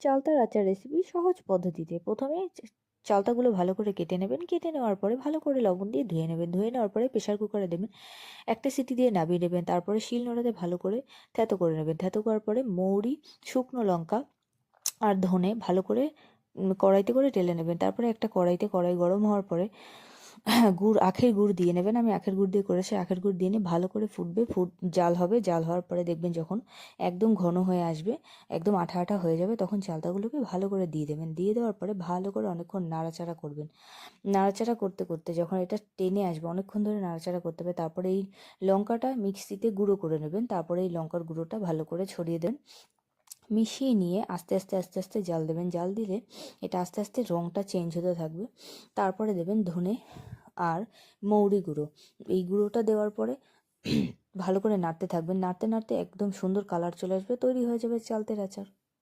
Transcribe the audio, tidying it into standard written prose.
চালতার আচার রেসিপি সহজ পদ্ধতিতে। প্রথমে চালতাগুলো ভালো করে কেটে নেবেন, কেটে নেওয়ার পরে ভালো করে লবণ দিয়ে ধুয়ে নেবেন, ধুয়ে নেওয়ার পরে প্রেশার কুকারে দেবেন, একটা সিটি দিয়ে নামিয়ে নেবেন। তারপরে শিলনোড়াতে ভালো করে থেতো করে নেবেন, থেতো করার পরে মৌরি, শুকনো লঙ্কা আর ধনে ভালো করে কড়াইতে করে ঢেলে নেবেন। তারপরে একটা কড়াইতে, কড়াই গরম হওয়ার পরে গুড়, আখের গুড় দিয়ে নেবেন। আমি আখের গুড় দিয়ে করেছি। আখের গুড় দিয়ে নিয়ে ভালো করে ফুটবে, জাল হবে, জাল হওয়ার পরে দেখবেন যখন একদম ঘন হয়ে আসবে, একদম আঠা আঠা হয়ে যাবে, তখন চালতাগুলোকে ভালো করে দিয়ে দেবেন। দিয়ে দেওয়ার পরে ভালো করে অনেকক্ষণ নাড়াচাড়া করবেন। নাড়াচাড়া করতে করতে যখন এটা টেনে আসবে, অনেকক্ষণ ধরে নাড়াচাড়া করতে হবে। তারপরে এই লঙ্কাটা মিক্সিতে গুঁড়ো করে নেবেন। তারপরে এই লঙ্কার গুঁড়োটা ভালো করে ছড়িয়ে দেন, মিশিয়ে নিয়ে আস্তে আস্তে আস্তে আস্তে জাল দেবেন। জাল দিলে এটা আস্তে আস্তে রঙটা চেঞ্জ হতে থাকবে। তারপরে দেবেন ধনে আর মৌরি গুঁড়ো। এই গুঁড়োটা দেওয়ার পরে ভালো করে নাড়তে থাকবেন, নাড়তে নাড়তে একদম সুন্দর কালার চলে আসবে, তৈরি হয়ে যাবে চালতের আচার।